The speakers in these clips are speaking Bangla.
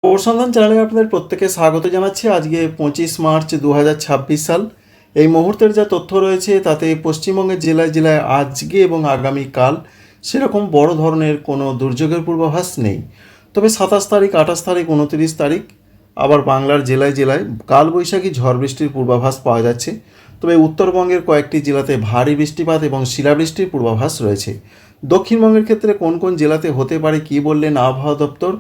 অনুসন্ধান চ্যানেলে আপনাদের প্রত্যেকে স্বাগত জানাচ্ছি। আজকে 25 মার্চ 2026 সাল। এই মুহূর্তের যা তথ্য রয়েছে তাতে পশ্চিমবঙ্গের জেলায় জেলায় আজকে এবং আগামীকাল সেরকম বড় ধরনের কোনো দুর্যোগের পূর্বাভাস নেই। তবে 27 তারিখ, 28 তারিখ, 29 তারিখ আবার বাংলার জেলায় জেলায় কালবৈশাখী ঝড় বৃষ্টির পূর্বাভাস পাওয়া যাচ্ছে। তবে উত্তরবঙ্গের কয়েকটি জেলাতে ভারী বৃষ্টিপাত এবং শিলাবৃষ্টির পূর্বাভাস রয়েছে। দক্ষিণবঙ্গের ক্ষেত্রে কোন কোন জেলাতে হতে পারে কী বললেন আবহাওয়া দপ্তর,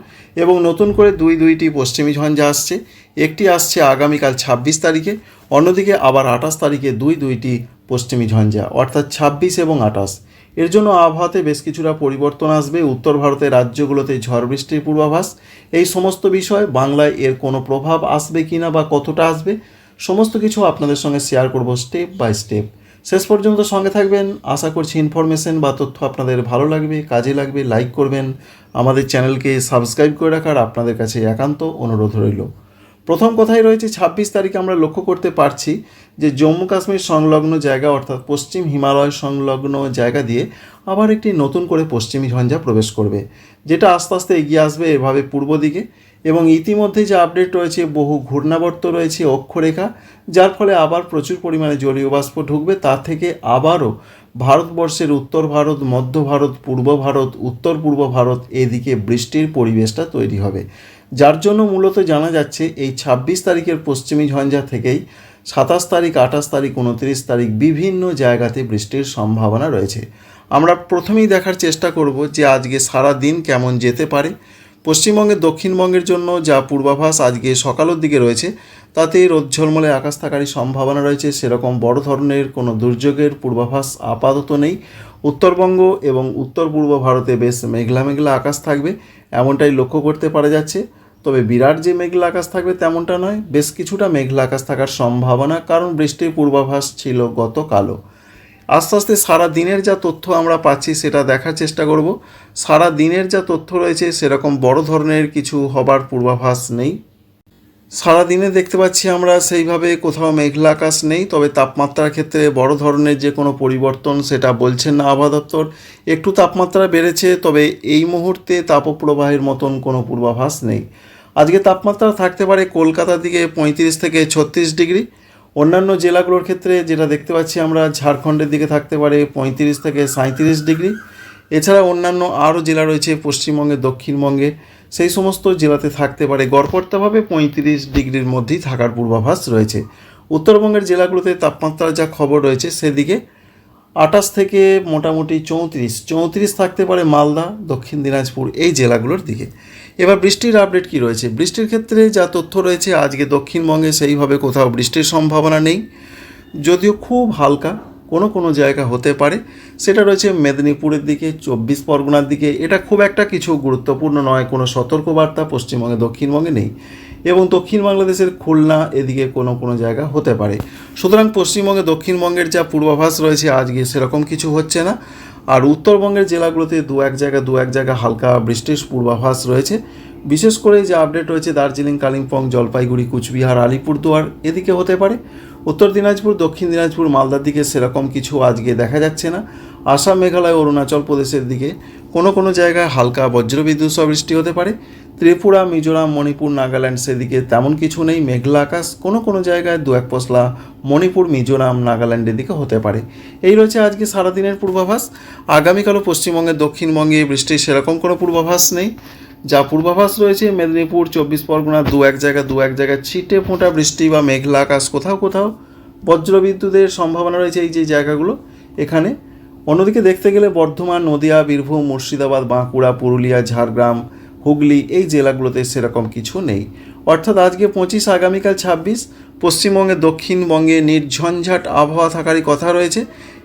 এবং নতুন করে দুইটি পশ্চিমী ঝঞ্ঝা আসছে। একটি আসছে আগামীকাল 26 তারিখে, অন্যদিকে আবার 28 তারিখে দুইটি পশ্চিমী ঝঞ্ঝা, অর্থাৎ 26 এবং 28। এর জন্য আবহাওয়াতে বেশ কিছুটা পরিবর্তন আসবে। উত্তর ভারতের রাজ্যগুলোতে ঝড় বৃষ্টির পূর্বাভাস। এই সমস্ত বিষয় বাংলায় এর কোনো প্রভাব আসবে কি না বা কতটা আসবে, সমস্ত কিছু আপনাদের সঙ্গে শেয়ার করব স্টেপ বাই স্টেপ। শেষ পর্যন্ত সঙ্গে থাকবেন। আশা করছি ইনফরমেশন বা তথ্য আপনাদের ভালো লাগবে, কাজে লাগবে। লাইক করবেন, আমাদের চ্যানেলকে সাবস্ক্রাইব করে রাখার আপনাদের কাছে একান্ত অনুরোধ রইল। প্রথম কথাই রয়েছে 26 তারিখে আমরা লক্ষ্য করতে পারছি যে জম্মু কাশ্মীর সংলগ্ন জায়গা অর্থাৎ পশ্চিম হিমালয় সংলগ্ন জায়গা দিয়ে আবার একটি নতুন করে পশ্চিমী ঝঞ্ঝা প্রবেশ করবে, যেটা আস্তে আস্তে এগিয়ে আসবে এভাবে পূর্ব দিকে। এবং ইতিমধ্যে যে আপডেট রয়েছে, বহু ঘূর্ণাবর্ত রয়েছে, অক্ষরেখা, যার ফলে আবার প্রচুর পরিমাণে জলীয় বাষ্প ঢুকবে। তা থেকে আবারও ভারতবর্ষের উত্তর ভারত, মধ্য ভারত, পূর্ব ভারত, উত্তর পূর্ব ভারত এদিকে বৃষ্টির পরিবেশটা তৈরি হবে, যার জন্য মূলত জানা যাচ্ছে এই 26 তারিখের পশ্চিমী ঝঞ্ঝা থেকেই 27 তারিখ, 28 তারিখ, 29 তারিখ বিভিন্ন জায়গাতে বৃষ্টির সম্ভাবনা রয়েছে। আমরা প্রথমেই দেখার চেষ্টা করব যে আজকে সারা দিন কেমন যেতে পারে। পশ্চিমবঙ্গের দক্ষিণবঙ্গের জন্য যা পূর্বাভাস আজকে সকালের দিকে রয়েছে, তাতে রোদ ঝলমলে আকাশ থাকারই সম্ভাবনা রয়েছে। সেরকম বড় ধরনের কোনো দুর্যোগের পূর্বাভাস আপাতত নেই। উত্তরবঙ্গ এবং উত্তর পূর্ব ভারতে বেশ মেঘলা মেঘলা আকাশ থাকবে, এমনটাই লক্ষ্য করতে পারা যাচ্ছে। তবে বিরাট যে মেঘলা আকাশ থাকবে তেমনটা নয়, বেশ কিছুটা মেঘলা আকাশ থাকার সম্ভাবনা, কারণ বৃষ্টির পূর্বাভাস ছিল গতকালও। আস্তে আস্তে সারা দিনের যা তথ্য আমরা পাচ্ছি সেটা দেখার চেষ্টা করব। সারা দিনের যা তথ্য রয়েছে সেরকম বড় ধরনের কিছু হবার পূর্বাভাস নেই। সারা দিনে দেখতে পাচ্ছি আমরা সেইভাবে কোথাও মেঘলা আকাশ নেই। তবে তাপমাত্রার ক্ষেত্রে বড় ধরনের যে কোনো পরিবর্তন সেটা বলছেন না আবহাওয়া দপ্তর। একটু তাপমাত্রা বেড়েছে, তবে এই মুহূর্তে তাপপ্রবাহের মতন কোনো পূর্বাভাস নেই। আজকে তাপমাত্রা থাকতে পারে কলকাতার দিকে 35 থেকে 36 ডিগ্রি। অন্যান্য জেলাগুলোর ক্ষেত্রে যেটা দেখতে পাচ্ছি আমরা, ঝাড়খণ্ডের দিকে থাকতে পারে 35 থেকে 37 ডিগ্রি। এছাড়া অন্যান্য আরও জেলা রয়েছে পশ্চিমবঙ্গে, দক্ষিণবঙ্গে, সেই সমস্ত জেলাতে থাকতে পারে গড়পড়তাভাবে 35 ডিগ্রির মধ্যেই থাকার পূর্বাভাস রয়েছে। উত্তরবঙ্গের জেলাগুলোতে তাপমাত্রার যা খবর রয়েছে সেদিকে 28 থেকে মোটামুটি 34 থাকতে পারে মালদা, দক্ষিণ দিনাজপুর এই জেলাগুলোর দিকে। এবার বৃষ্টির আপডেট কী রয়েছে? বৃষ্টির ক্ষেত্রে যা তথ্য রয়েছে আজকে দক্ষিণবঙ্গে সেইভাবে কোথাও বৃষ্টির সম্ভাবনা নেই, যদিও খুব হালকা কোনো জায়গা হতে পারে। সেটা রয়েছে মেদিনীপুরের দিকে, 24 পরগনার দিকে। এটা খুব একটা কিছু গুরুত্বপূর্ণ নয়, কোনো সতর্কবার্তা পশ্চিমবঙ্গে দক্ষিণবঙ্গে নেই। এবং দক্ষিণ বাংলাদেশের খুলনা এদিকে কোনো জায়গা হতে পারে। সুতরাং পশ্চিমবঙ্গে দক্ষিণবঙ্গের যা পূর্বাভাস রয়েছে আজকে সেরকম কিছু হচ্ছে না। আর উত্তরবঙ্গের জেলাগুলোতে দু এক জায়গা হালকা বৃষ্টির পূর্বাভাস রয়েছে। বিশেষ করে যে আপডেট রয়েছে দার্জিলিং, কালিম্পং, জলপাইগুড়ি, কুচবিহার, আলিপুরদুয়ার এদিকে হতে পারে। উত্তর দিনাজপুর, দক্ষিণ দিনাজপুর, মালদার দিকে সেরকম কিছু আজকে দেখা যাচ্ছে না। আসাম, মেঘালয়, অরুণাচল প্রদেশের দিকে কোনো জায়গায় হালকা বজ্রবিদ্যুৎ সহ বৃষ্টি হতে পারে। ত্রিপুরা, মিজোরাম, মণিপুর, নাগাল্যান্ড সেদিকে তেমন কিছু নেই, মেঘলা আকাশ। কোনো জায়গায় দু এক পশলা মণিপুর, মিজোরাম, নাগাল্যান্ডের দিকে হতে পারে। এই রয়েছে আজকে সারাদিনের পূর্বাভাস। আগামীকালও পশ্চিমবঙ্গের দক্ষিণবঙ্গে বৃষ্টির সেরকম কোনো পূর্বাভাস নেই। যা পূর্বাভাস রয়েছে মেদিনীপুর, 24 পরগনা দু এক জায়গায় ছিটে ফোঁটা বৃষ্টি বা মেঘলা আকাশ, কোথাও বজ্রবিদ্যুতের সম্ভাবনা রয়েছে এই যে জায়গাগুলো এখানে। অন্যদিকে দেখতে গেলে বর্ধমান, নদিয়া, বীরভূম, মুর্শিদাবাদ, বাঁকুড়া, পুরুলিয়া, ঝাড়গ্রাম, হুগলি এই জেলাগুলোতে সেরকম কিছু নেই। অর্থাৎ আজকে 25, আগামীকাল 26 পশ্চিমবঙ্গে দক্ষিণবঙ্গে নির্ঝঞ্ঝাট আবহাওয়া থাকারই কথা রয়েছে।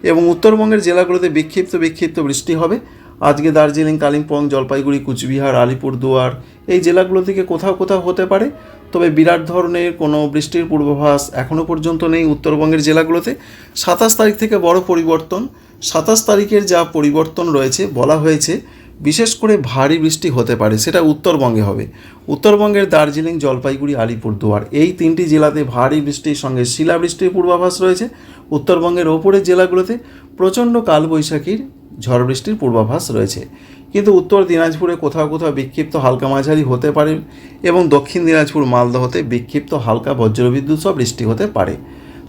এবং উত্তরবঙ্গের জেলাগুলোতে বিক্ষিপ্ত বৃষ্টি হবে। আজকে দার্জিলিং, কালিম্পং, জলপাইগুড়ি, কুচবিহার, আলিপুরদুয়ার এই জেলাগুলো থেকে কোথাও হতে পারে। তবে বিরাট ধরনের কোনো বৃষ্টির পূর্বাভাস এখনও পর্যন্ত নেই উত্তরবঙ্গের জেলাগুলোতে। 27 তারিখ থেকে বড় পরিবর্তন। 27 তারিখের যা পরিবর্তন রয়েছে, বলা হয়েছে বিশেষ করে ভারী বৃষ্টি হতে পারে, সেটা উত্তরবঙ্গে হবে। উত্তরবঙ্গের দার্জিলিং, জলপাইগুড়ি, আলিপুরদুয়ার এই 3টি জেলাতে ভারী বৃষ্টির সঙ্গে শিলাবৃষ্টির পূর্বাভাস রয়েছে। উত্তরবঙ্গের ওপরের জেলাগুলোতে প্রচণ্ড কালবৈশাখীর ঝড় বৃষ্টির পূর্বাভাস রয়েছে। কিন্তু উত্তর দিনাজপুরে কোথাও কোথাও বিক্ষিপ্ত হালকা মাঝারি হতে পারে এবং দক্ষিণ দিনাজপুর মালদহতে বিক্ষিপ্ত হালকা বজ্রবিদ্যুৎ সহ বৃষ্টি হতে পারে।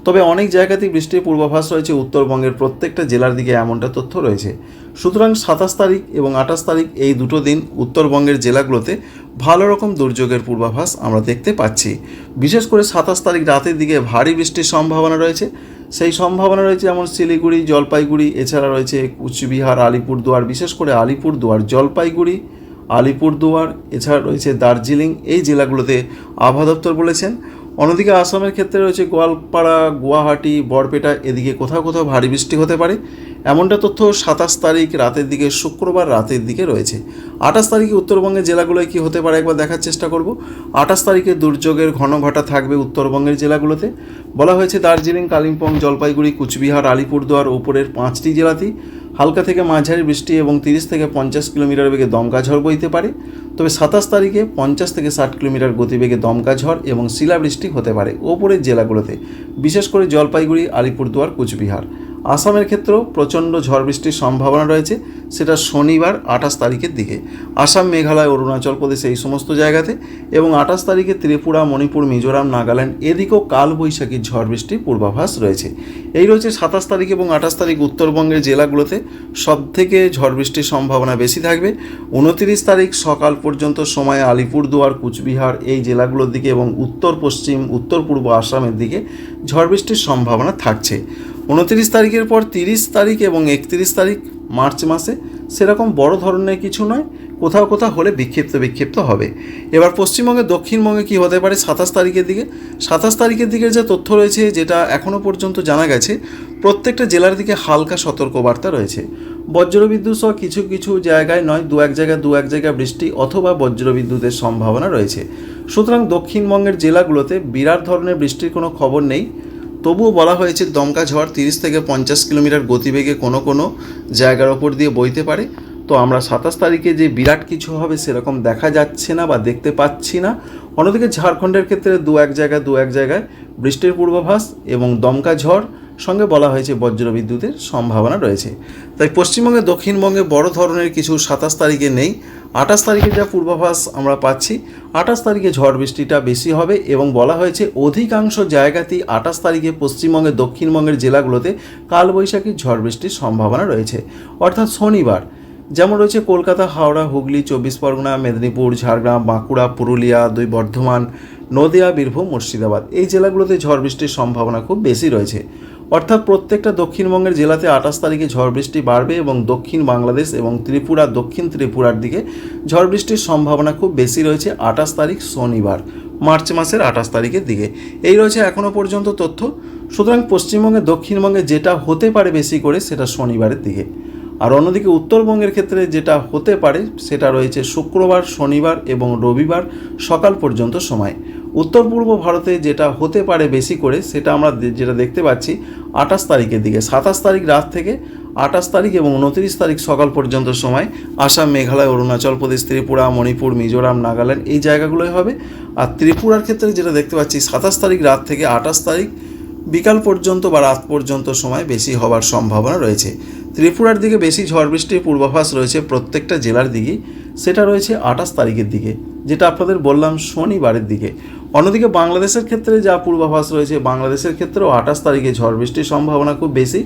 তবে অনেক জায়গাতেই বৃষ্টির পূর্বাভাস রয়েছে উত্তরবঙ্গের প্রত্যেকটা জেলার দিকে, এমনটা তথ্য রয়েছে। সুতরাং 27 তারিখ এবং 28 তারিখ এই দুটো দিন উত্তরবঙ্গের জেলাগুলোতে ভালো রকম দুর্যোগের পূর্বাভাস আমরা দেখতে পাচ্ছি। বিশেষ করে 27 তারিখ রাতের দিকে ভারী বৃষ্টির সম্ভাবনা রয়েছে। সেই সম্ভাবনা রয়েছে যেমন শিলিগুড়ি, জলপাইগুড়ি, এছাড়া রয়েছে কুচবিহার, আলিপুরদুয়ার, বিশেষ করে আলিপুরদুয়ার, জলপাইগুড়ি, আলিপুরদুয়ার, এছাড়া রয়েছে দার্জিলিং। এই জেলাগুলোতে আবহাওয়া দপ্তর বলেছেন। অন্যদিকে আসামের ক্ষেত্রে রয়েছে গোয়ালপাড়া, গুয়াহাটি, বরপেটা, এদিকে কোথাও কোথাও ভারী বৃষ্টি হতে পারে, এমনটা তথ্য 27 তারিখ রাতের দিকে, শুক্রবার রাতের দিকে রয়েছে। 28 তারিখে উত্তরবঙ্গের জেলাগুলোয় কী হতে পারে একবার দেখার চেষ্টা করব। 28 তারিখে দুর্যোগের ঘনঘটা থাকবে উত্তরবঙ্গের জেলাগুলোতে। বলা হয়েছে দার্জিলিং, কালিম্পং, জলপাইগুড়ি, কুচবিহার, আলিপুরদুয়ার উপরের 5টি জেলাতেই হালকা থেকে মাঝারি বৃষ্টি এবং 30 থেকে 50 কিলোমিটার বেগে দমকা ঝড় বইতে পারে। তবে 27 তারিখে 50 থেকে 60 কিলোমিটার গতিবেগে দমকা ঝড় এবং শিলাবৃষ্টি হতে পারে ওপরের জেলাগুলোতে, বিশেষ করে জলপাইগুড়ি, আলিপুরদুয়ার, কুচবিহার। আসামের ক্ষেত্রেও প্রচণ্ড ঝড় বৃষ্টির সম্ভাবনা রয়েছে, সেটা শনিবার 28 তারিখের দিকে। আসাম, মেঘালয়, অরুণাচল প্রদেশ এই সমস্ত জায়গাতে, এবং 28 তারিখে ত্রিপুরা, মণিপুর, মিজোরাম, নাগাল্যান্ড এদিকেও কালবৈশাখী ঝড় বৃষ্টির পূর্বাভাস রয়েছে। এই রয়েছে 27 তারিখ এবং 28 তারিখ উত্তরবঙ্গের জেলাগুলোতে সবথেকে ঝড় বৃষ্টির সম্ভাবনা বেশি থাকবে। 29 তারিখ সকাল পর্যন্ত সময়ে আলিপুরদুয়ার, কুচবিহার এই জেলাগুলোর দিকে এবং উত্তর পশ্চিম, উত্তর পূর্ব আসামের দিকে ঝড় বৃষ্টির সম্ভাবনা থাকছে। 29 তারিখের পর 30 তারিখ এবং 31 তারিখ মার্চ মাসে সেরকম বড় ধরনের কিছু নয়, কোথাও কোথাও হলে বিক্ষিপ্ত হবে। এবার পশ্চিমবঙ্গে, দক্ষিণবঙ্গে কী হতে পারে 27 তারিখের দিকে। 27 তারিখের দিকের যে তথ্য রয়েছে, যেটা এখনও পর্যন্ত জানা গেছে, প্রত্যেকটা জেলার দিকে হালকা সতর্কবার্তা রয়েছে। বজ্রবিদ্যুৎ সহ কিছু কিছু জায়গায় নয়, দু এক জায়গায় বৃষ্টি অথবা বজ্রবিদ্যুতের সম্ভাবনা রয়েছে। সুতরাং দক্ষিণবঙ্গের জেলাগুলোতে বিরাট ধরনের বৃষ্টির কোনো খবর নেই। তবুও বলা হয়েছে দমকা ঝড় 30 থেকে 50 কিলোমিটার গতিবেগে কোনো কোনো জায়গার ওপর দিয়ে বইতে পারে। তো আমরা 27 তারিখে যে বিরাট কিছু হবে সেরকম দেখা যাচ্ছে না বা দেখতে পাচ্ছি না। অন্যদিকে ঝাড়খণ্ডের ক্ষেত্রে দু এক জায়গায় বৃষ্টির পূর্বাভাস এবং দমকা ঝড় সঙ্গে বলা হয়েছে বজ্রবিদ্যুতের সম্ভাবনা রয়েছে। তাই পশ্চিমবঙ্গে, দক্ষিণবঙ্গে বড় ধরনের কিছু 27 তারিখে নেই। 28 তারিখে যা পূর্বাভাস আমরা পাচ্ছি, 28 তারিখে ঝড় বৃষ্টিটা বেশি হবে এবং বলা হয়েছে অধিকাংশ জায়গাতেই 28 তারিখে পশ্চিমবঙ্গে, দক্ষিণবঙ্গের জেলাগুলোতে কালবৈশাখী ঝড় বৃষ্টির সম্ভাবনা রয়েছে। অর্থাৎ শনিবার যেমন রয়েছে কলকাতা, হাওড়া, হুগলি, 24 পরগনা, মেদিনীপুর, ঝাড়গ্রাম, বাঁকুড়া, পুরুলিয়া, বর্ধমান, নদিয়া, বীরভূম, মুর্শিদাবাদ এই জেলাগুলোতে ঝড় বৃষ্টির সম্ভাবনা খুব বেশি রয়েছে। অর্থাৎ প্রত্যেকটা দক্ষিণবঙ্গের জেলাতে 28 তারিখে ঝড় বৃষ্টি বাড়বে এবং দক্ষিণ বাংলাদেশ এবং ত্রিপুরা, দক্ষিণ ত্রিপুরার দিকে ঝড় বৃষ্টির সম্ভাবনা খুব বেশি রয়েছে 28 তারিখ শনিবার, মার্চ মাসের 28 তারিখের দিকে। এই রয়েছে এখনও পর্যন্ত তথ্য। সুতরাং পশ্চিমবঙ্গে, দক্ষিণবঙ্গে যেটা হতে পারে বেশি করে সেটা শনিবারের দিকে। আর অন্যদিকে উত্তরবঙ্গের ক্ষেত্রে যেটা হতে পারে সেটা রয়েছে শুক্রবার, শনিবার এবং রবিবার সকাল পর্যন্ত সময়। উত্তর পূর্ব ভারতে যেটা হতে পারে বেশি করে সেটা আমরা যেটা দেখতে পাচ্ছি 28 তারিখের দিকে। 27 তারিখ রাত থেকে 28 তারিখ এবং 29 তারিখ সকাল পর্যন্ত সময় আসাম, মেঘালয়, অরুণাচল প্রদেশ, ত্রিপুরা, মণিপুর, মিজোরাম, নাগাল্যান্ড এই জায়গাগুলোই হবে। আর ত্রিপুরার ক্ষেত্রে যেটা দেখতে পাচ্ছি 27 তারিখ রাত থেকে 28 তারিখ বিকাল পর্যন্ত বা রাত পর্যন্ত সময় বেশি হওয়ার সম্ভাবনা রয়েছে। ত্রিপুরার দিকে বেশি ঝড় বৃষ্টির পূর্বাভাস রয়েছে প্রত্যেকটা জেলার দিকেই, সেটা রয়েছে 28 তারিখের দিকে, যেটা আপনাদের বললাম শনিবারের দিকে। অন্যদিকে বাংলাদেশের ক্ষেত্রে যা পূর্বাভাস রয়েছে, বাংলাদেশের ক্ষেত্রেও 28 তারিখে ঝড় বৃষ্টির সম্ভাবনা খুব বেশি।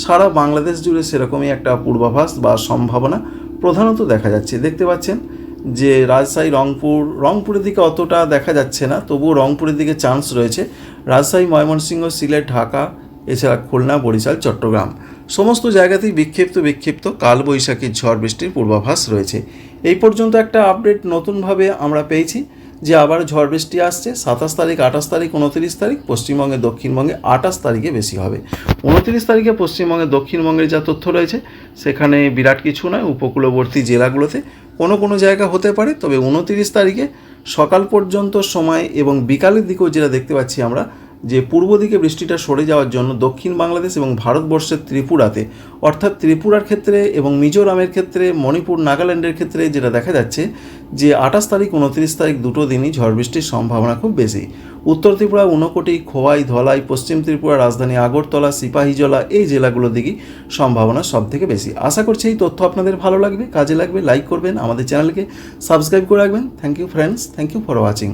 সারা বাংলাদেশ জুড়ে সেরকমই একটা পূর্বাভাস বা সম্ভাবনা প্রধানত দেখা যাচ্ছে। দেখতে পাচ্ছেন যে রাজশাহী, রংপুরের দিকে অতটা দেখা যাচ্ছে না, তবুও রংপুরের দিকে চান্স রয়েছে। রাজশাহী, ময়মনসিংহ, সিলেট, ঢাকা, এছাড়া খুলনা, বরিশাল, চট্টগ্রাম সমস্ত জায়গাতেই বিক্ষিপ্ত কালবৈশাখী ঝড় বৃষ্টির পূর্বাভাস রয়েছে। এই পর্যন্ত একটা আপডেট নতুনভাবে আমরা পেয়েছি যে আবার ঝড় বৃষ্টি আসছে 27 তারিখ, 28 তারিখ, 29 তারিখ পশ্চিমবঙ্গে, দক্ষিণবঙ্গে 28 তারিখে বেশি হবে। 29 তারিখে পশ্চিমবঙ্গে, দক্ষিণবঙ্গের যা তথ্য রয়েছে সেখানে বিরাট কিছু নয়, উপকূলবর্তী জেলাগুলোতে কোনো জায়গা হতে পারে। তবে 29 তারিখে সকাল পর্যন্ত সময় এবং বিকালের দিকেও যেটা দেখতে পাচ্ছি আমরা যে পূর্ব দিকে বৃষ্টিটা সরে যাওয়ার জন্য দক্ষিণ বাংলাদেশ এবং ভারতবর্ষের ত্রিপুরাতে, অর্থাৎ ত্রিপুরার ক্ষেত্রে এবং মিজোরামের ক্ষেত্রে, মণিপুর নাগাল্যান্ডের ক্ষেত্রে যেটা দেখা যাচ্ছে যে 28 তারিখ 29 তারিখ দুটো দিনই ঝড় বৃষ্টির সম্ভাবনা খুব বেশি। উত্তর ত্রিপুরা, ঊনকোটি, খোয়াই, ধলাই, পশ্চিম ত্রিপুরা, রাজধানী আগরতলা, সিপাহীজলা এই জেলাগুলোর দিকেই সম্ভাবনা সব থেকে বেশি। আশা করছি এই তথ্য আপনাদের ভালো লাগবে, কাজে লাগবে। লাইক করবেন, আমাদের চ্যানেলকে সাবস্ক্রাইব করে রাখবেন। Thank you friends, thank you for watching.